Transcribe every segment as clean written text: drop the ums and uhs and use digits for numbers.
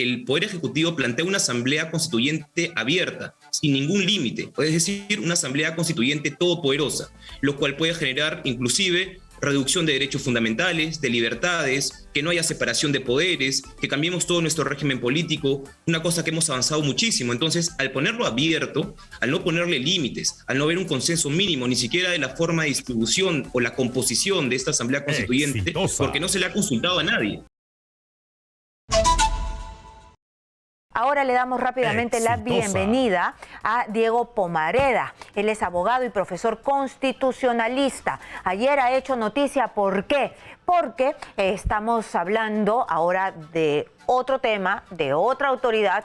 el Poder Ejecutivo plantea una asamblea constituyente abierta, sin ningún límite, es decir, una asamblea constituyente todopoderosa, lo cual puede generar inclusive reducción de derechos fundamentales, de libertades, que no haya separación de poderes, que cambiemos todo nuestro régimen político, una cosa que hemos avanzado muchísimo. Entonces, al ponerlo abierto, al no ponerle límites, al no haber un consenso mínimo, ni siquiera de la forma de distribución o la composición de esta Asamblea Constituyente, Exitosa. porque no se le ha consultado a nadie. Ahora le damos rápidamente la bienvenida a Diego Pomareda. Él es abogado y profesor constitucionalista. Ayer ha hecho noticia, ¿por qué? Porque estamos hablando ahora de otro tema, de otra autoridad.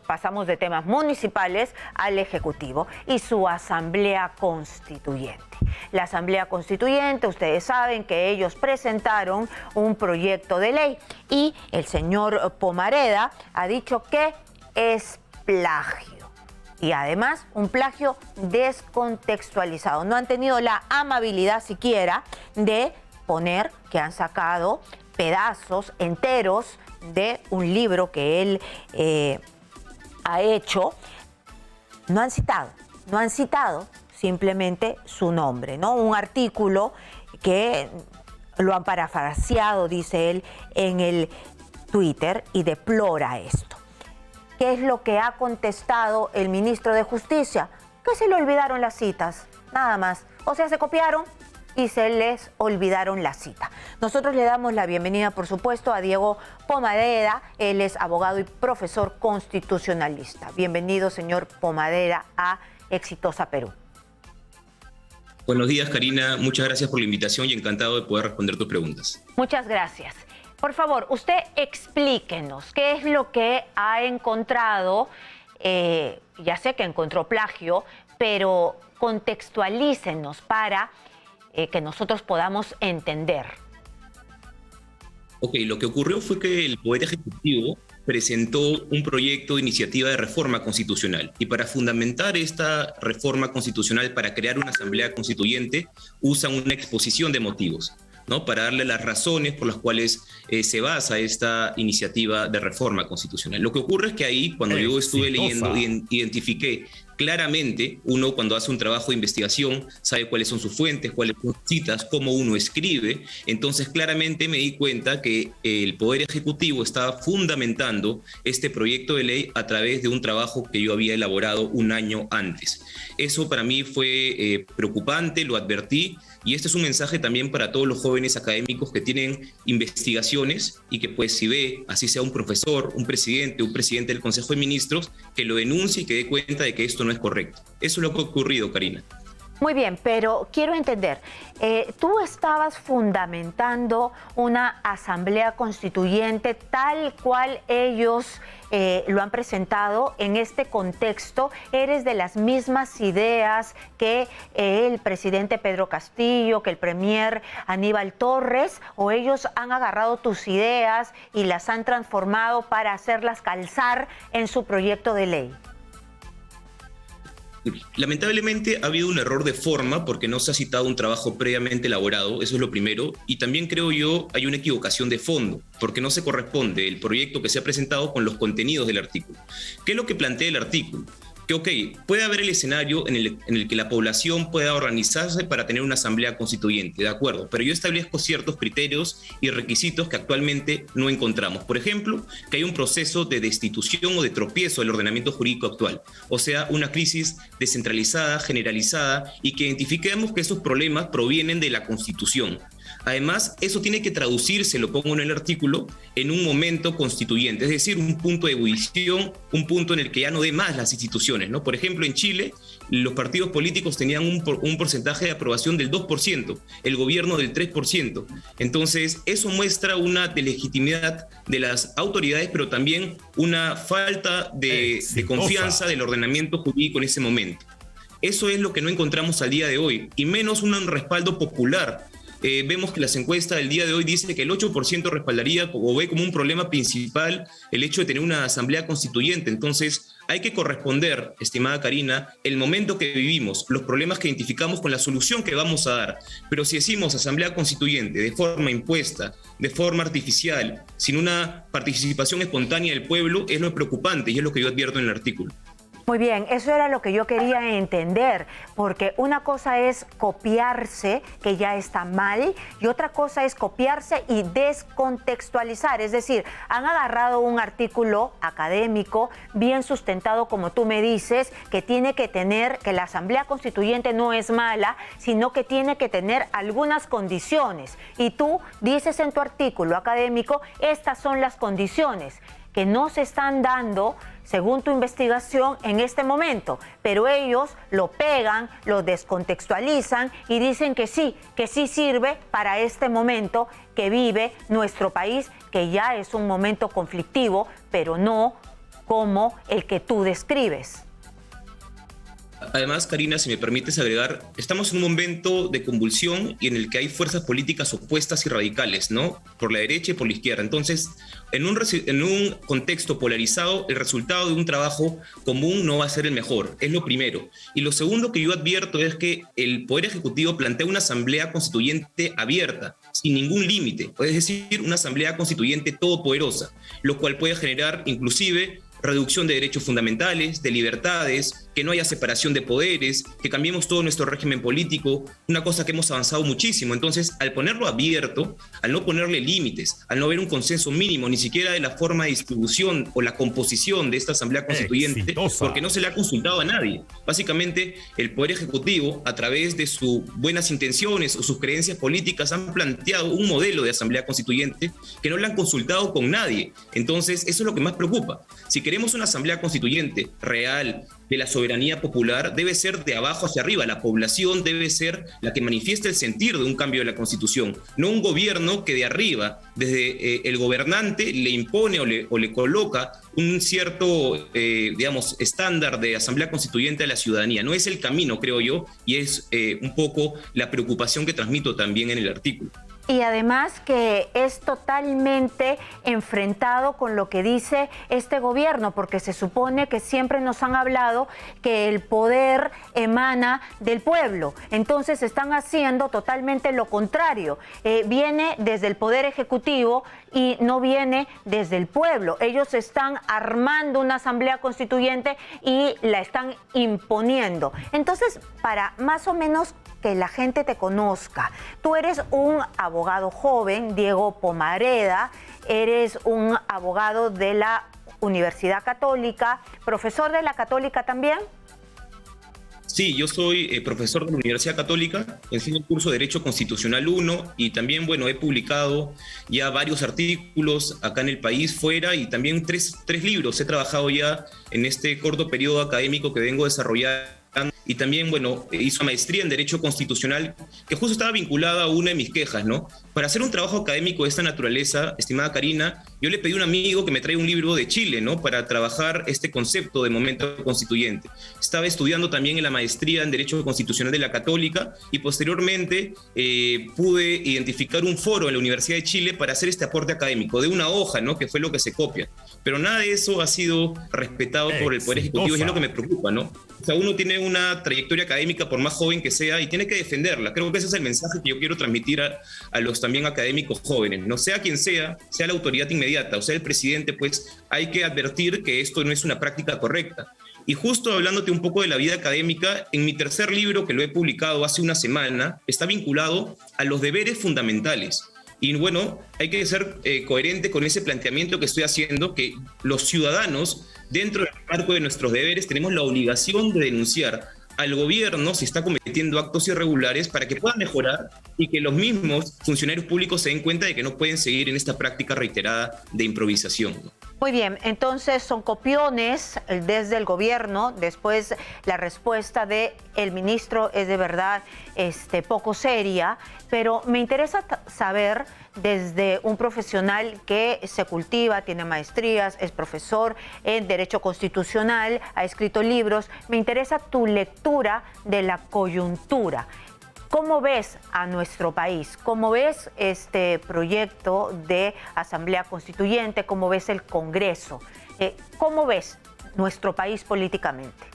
Pasamos de temas municipales al Ejecutivo y su Asamblea Constituyente. La Asamblea Constituyente, ustedes saben que ellos presentaron un proyecto de ley y el señor Pomareda ha dicho que es plagio. Y además, un plagio descontextualizado. No han tenido la amabilidad siquiera de poner que han sacado pedazos enteros de un libro que él ha hecho. No han citado simplemente su nombre, ¿no? Un artículo que lo han parafraseado, dice él, en el Twitter y deplora esto. ¿Qué es lo que ha contestado el ministro de Justicia? Que se le olvidaron las citas, nada más. O sea, se copiaron y se les olvidaron la cita. Nosotros le damos la bienvenida, por supuesto, a Diego Pomareda. Él es abogado y profesor constitucionalista. Bienvenido, señor Pomareda, a Exitosa Perú. Buenos días, Karina. Muchas gracias por la invitación y encantado de poder responder tus preguntas. Muchas gracias. Por favor, usted explíquenos qué es lo que ha encontrado. Ya sé que encontró plagio, pero contextualícenos para que nosotros podamos entender. Ok, lo que ocurrió fue que el Poder Ejecutivo presentó un proyecto de iniciativa de reforma constitucional y para fundamentar esta reforma constitucional, para crear una asamblea constituyente, usan una exposición de motivos, ¿no? Para darle las razones por las cuales se basa esta iniciativa de reforma constitucional. Lo que ocurre es que ahí, cuando yo estuve leyendo, identifiqué claramente, uno cuando hace un trabajo de investigación sabe cuáles son sus fuentes, cuáles son sus citas, cómo uno escribe. Entonces claramente me di cuenta que el Poder Ejecutivo estaba fundamentando este proyecto de ley a través de un trabajo que yo había elaborado un año antes. Eso para mí fue preocupante, lo advertí, y este es un mensaje también para todos los jóvenes académicos que tienen investigaciones y que pues si ve, así sea un profesor, un presidente del Consejo de Ministros, que lo denuncie y que dé cuenta de que esto no es correcto. Eso es lo que ha ocurrido, Karina. Muy bien, pero quiero entender, tú estabas fundamentando una asamblea constituyente tal cual ellos lo han presentado en este contexto. ¿Eres de las mismas ideas que el presidente Pedro Castillo, que el premier Aníbal Torres, o ellos han agarrado tus ideas y las han transformado para hacerlas calzar en su proyecto de ley? Lamentablemente ha habido un error de forma porque no se ha citado un trabajo previamente elaborado, eso es lo primero, y también creo yo hay una equivocación de fondo, porque no se corresponde el proyecto que se ha presentado con los contenidos del artículo. ¿Qué es lo que plantea el artículo? Que ok, puede haber el escenario en el que la población pueda organizarse para tener una asamblea constituyente, de acuerdo, pero yo establezco ciertos criterios y requisitos que actualmente no encontramos. Por ejemplo, que hay un proceso de destitución o de tropiezo del ordenamiento jurídico actual, o sea, una crisis descentralizada, generalizada, y que identifiquemos que esos problemas provienen de la Constitución. Además, eso tiene que traducirse, lo pongo en el artículo, en un momento constituyente, es decir, un punto de ebullición, un punto en el que ya no dé más las instituciones, ¿no? Por ejemplo, en Chile, los partidos políticos tenían un porcentaje de aprobación del 2%, el gobierno del 3%. Entonces, eso muestra una delegitimidad de las autoridades, pero también una falta de confianza del ordenamiento jurídico en ese momento. Eso es lo que no encontramos al día de hoy, y menos un respaldo popular vemos que las encuestas del día de hoy dicen que el 8% respaldaría o ve como un problema principal el hecho de tener una asamblea constituyente. Entonces, hay que corresponder, estimada Karina, el momento que vivimos, los problemas que identificamos con la solución que vamos a dar. Pero si decimos asamblea constituyente de forma impuesta, de forma artificial, sin una participación espontánea del pueblo, es lo preocupante y es lo que yo advierto en el artículo. Muy bien, eso era lo que yo quería entender, porque una cosa es copiarse, que ya está mal, y otra cosa es copiarse y descontextualizar. Es decir, han agarrado un artículo académico bien sustentado, como tú me dices, que tiene que tener, que la Asamblea Constituyente no es mala, sino que tiene que tener algunas condiciones. Y tú dices en tu artículo académico, estas son las condiciones que no se están dando, según tu investigación, en este momento, pero ellos lo pegan, lo descontextualizan y dicen que sí sirve para este momento que vive nuestro país, que ya es un momento conflictivo, pero no como el que tú describes. Además, Karina, si me permites agregar, estamos en un momento de convulsión y en el que hay fuerzas políticas opuestas y radicales, ¿no? Por la derecha y por la izquierda. Entonces, en un contexto polarizado, el resultado de un trabajo común no va a ser el mejor, es lo primero. Y lo segundo que yo advierto es que el Poder Ejecutivo plantea una asamblea constituyente abierta, sin ningún límite, es decir, una asamblea constituyente todopoderosa, lo cual puede generar inclusive reducción de derechos fundamentales, de libertades, que no haya separación de poderes, que cambiemos todo nuestro régimen político, una cosa que hemos avanzado muchísimo. Entonces, al ponerlo abierto, al no ponerle límites, al no haber un consenso mínimo, ni siquiera de la forma de distribución o la composición de esta Asamblea Constituyente, porque no se le ha consultado a nadie. Básicamente, el Poder Ejecutivo, a través de sus buenas intenciones o sus creencias políticas, han planteado un modelo de Asamblea Constituyente que no le han consultado con nadie. Entonces, eso es lo que más preocupa. Si queremos una Asamblea Constituyente real, de la soberanía popular, debe ser de abajo hacia arriba. La población debe ser la que manifieste el sentir de un cambio de la Constitución, no un gobierno que de arriba, desde el gobernante, le impone o le coloca un cierto, estándar de Asamblea Constituyente a la ciudadanía. No es el camino, creo yo, y es un poco la preocupación que transmito también en el artículo. Y además que es totalmente enfrentado con lo que dice este gobierno, porque se supone que siempre nos han hablado que el poder emana del pueblo. Entonces están haciendo totalmente lo contrario. Viene desde el Poder Ejecutivo y no viene desde el pueblo. Ellos están armando una asamblea constituyente y la están imponiendo. Entonces, para más o menos que la gente te conozca, tú eres un abogado joven, Diego Pomareda, eres un abogado de la Universidad Católica, profesor de la Católica también. Sí, yo soy profesor de la Universidad Católica, enseño el curso de Derecho Constitucional 1 y también, he publicado ya varios artículos acá en el país, fuera, y también tres libros. He trabajado ya en este corto periodo académico que vengo desarrollando. Y también, hizo maestría en Derecho Constitucional, que justo estaba vinculada a una de mis quejas, ¿no? Para hacer un trabajo académico de esta naturaleza, estimada Karina, yo le pedí a un amigo que me traiga un libro de Chile, ¿no? Para trabajar este concepto de momento constituyente. Estaba estudiando también en la maestría en Derecho Constitucional de la Católica y posteriormente pude identificar un foro en la Universidad de Chile para hacer este aporte académico de una hoja, ¿no? Que fue lo que se copia. Pero nada de eso ha sido respetado por el Poder Ejecutivo y es lo que me preocupa, ¿no? O sea, uno tiene una trayectoria académica, por más joven que sea, y tiene que defenderla. Creo que ese es el mensaje que yo quiero transmitir a los también académicos jóvenes. No sea quien sea la autoridad inmediata, o sea, el presidente, pues hay que advertir que esto no es una práctica correcta. Y justo hablándote un poco de la vida académica, en mi tercer libro, que lo he publicado hace una semana, está vinculado a los deberes fundamentales. Y hay que ser coherente con ese planteamiento que estoy haciendo, que los ciudadanos, dentro del marco de nuestros deberes, tenemos la obligación de denunciar al gobierno si está cometiendo actos irregulares para que pueda mejorar y que los mismos funcionarios públicos se den cuenta de que no pueden seguir en esta práctica reiterada de improvisación. Muy bien, entonces son copiones desde el gobierno, después la respuesta del ministro es de verdad poco seria, pero me interesa saber desde un profesional que se cultiva, tiene maestrías, es profesor en Derecho Constitucional, ha escrito libros, me interesa tu lectura de la coyuntura. ¿Cómo ves a nuestro país? ¿Cómo ves este proyecto de Asamblea Constituyente? ¿Cómo ves el Congreso? ¿Cómo ves nuestro país políticamente?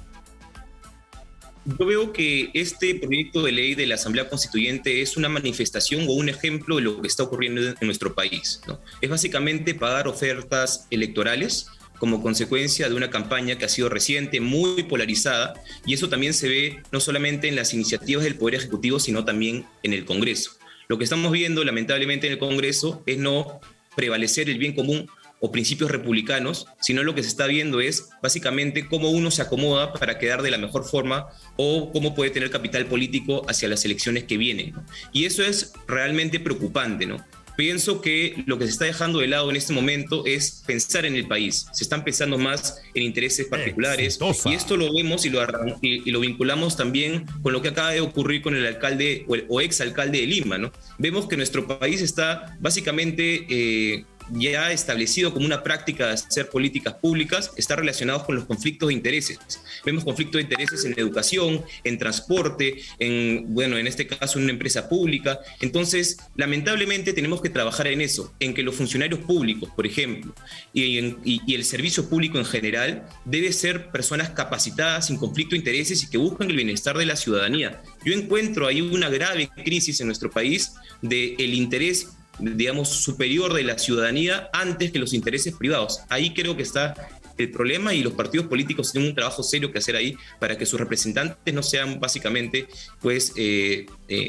Yo veo que este proyecto de ley de la Asamblea Constituyente es una manifestación o un ejemplo de lo que está ocurriendo en nuestro país, ¿no? Es básicamente pagar ofertas electorales como consecuencia de una campaña que ha sido reciente, muy polarizada, y eso también se ve no solamente en las iniciativas del Poder Ejecutivo, sino también en el Congreso. Lo que estamos viendo, lamentablemente, en el Congreso es no prevalecer el bien común o principios republicanos, sino lo que se está viendo es básicamente cómo uno se acomoda para quedar de la mejor forma o cómo puede tener capital político hacia las elecciones que vienen, ¿no? Y eso es realmente preocupante, ¿no? Pienso que lo que se está dejando de lado en este momento es pensar en el país. Se están pensando más en intereses particulares. Exitosa. Y esto lo vemos y lo vinculamos también con lo que acaba de ocurrir con el alcalde o exalcalde de Lima, ¿no? Vemos que nuestro país está básicamente ya establecido como una práctica de hacer políticas públicas, está relacionado con los conflictos de intereses. Vemos conflictos de intereses en educación, en transporte, en este caso en una empresa pública. Entonces, lamentablemente tenemos que trabajar en eso, en que los funcionarios públicos, por ejemplo, y el servicio público en general, debe ser personas capacitadas, sin conflicto de intereses y que buscan el bienestar de la ciudadanía. Yo encuentro ahí una grave crisis en nuestro país del interés, digamos, superior de la ciudadanía antes que los intereses privados. Ahí creo que está el problema y los partidos políticos tienen un trabajo serio que hacer ahí para que sus representantes no sean básicamente, pues,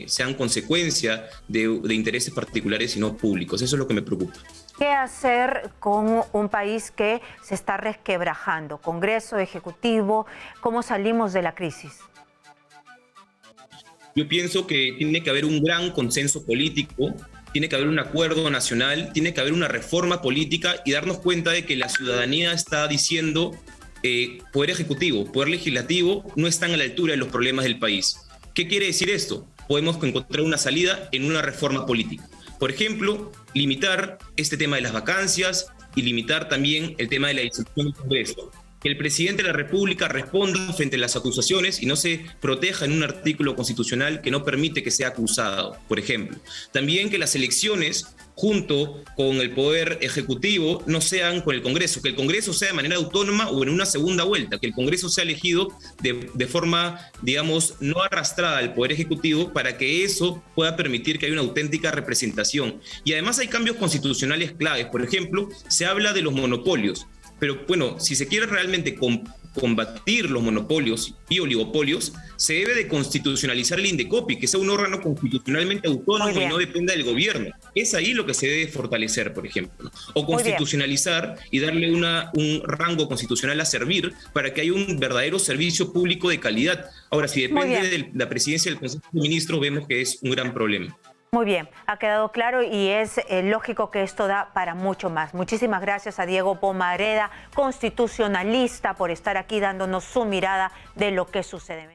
sean consecuencia de intereses particulares sino públicos. Eso es lo que me preocupa. ¿Qué hacer con un país que se está resquebrajando? Congreso, Ejecutivo, ¿cómo salimos de la crisis? Yo pienso que tiene que haber un gran consenso político, tiene que haber un acuerdo nacional, tiene que haber una reforma política y darnos cuenta de que la ciudadanía está diciendo Poder Ejecutivo, Poder Legislativo no están a la altura de los problemas del país. ¿Qué quiere decir esto? Podemos encontrar una salida en una reforma política. Por ejemplo, limitar este tema de las vacancias y limitar también el tema de la disolución del Congreso. Que el presidente de la República responda frente a las acusaciones y no se proteja en un artículo constitucional que no permite que sea acusado, por ejemplo. También que las elecciones, junto con el Poder Ejecutivo, no sean con el Congreso, que el Congreso sea de manera autónoma o en una segunda vuelta, que el Congreso sea elegido de forma, digamos, no arrastrada al Poder Ejecutivo para que eso pueda permitir que haya una auténtica representación. Y además hay cambios constitucionales claves. Por ejemplo, se habla de los monopolios. Pero bueno, si se quiere realmente combatir los monopolios y oligopolios, se debe de constitucionalizar el INDECOPI, que sea un órgano constitucionalmente autónomo y no dependa del gobierno. Es ahí lo que se debe fortalecer, por ejemplo, ¿no? O constitucionalizar y darle un rango constitucional a servir para que haya un verdadero servicio público de calidad. Ahora, si depende de la presidencia del Consejo de Ministros, vemos que es un gran problema. Muy bien, ha quedado claro y es lógico que esto da para mucho más. Muchísimas gracias a Diego Pomareda, constitucionalista, por estar aquí dándonos su mirada de lo que sucede.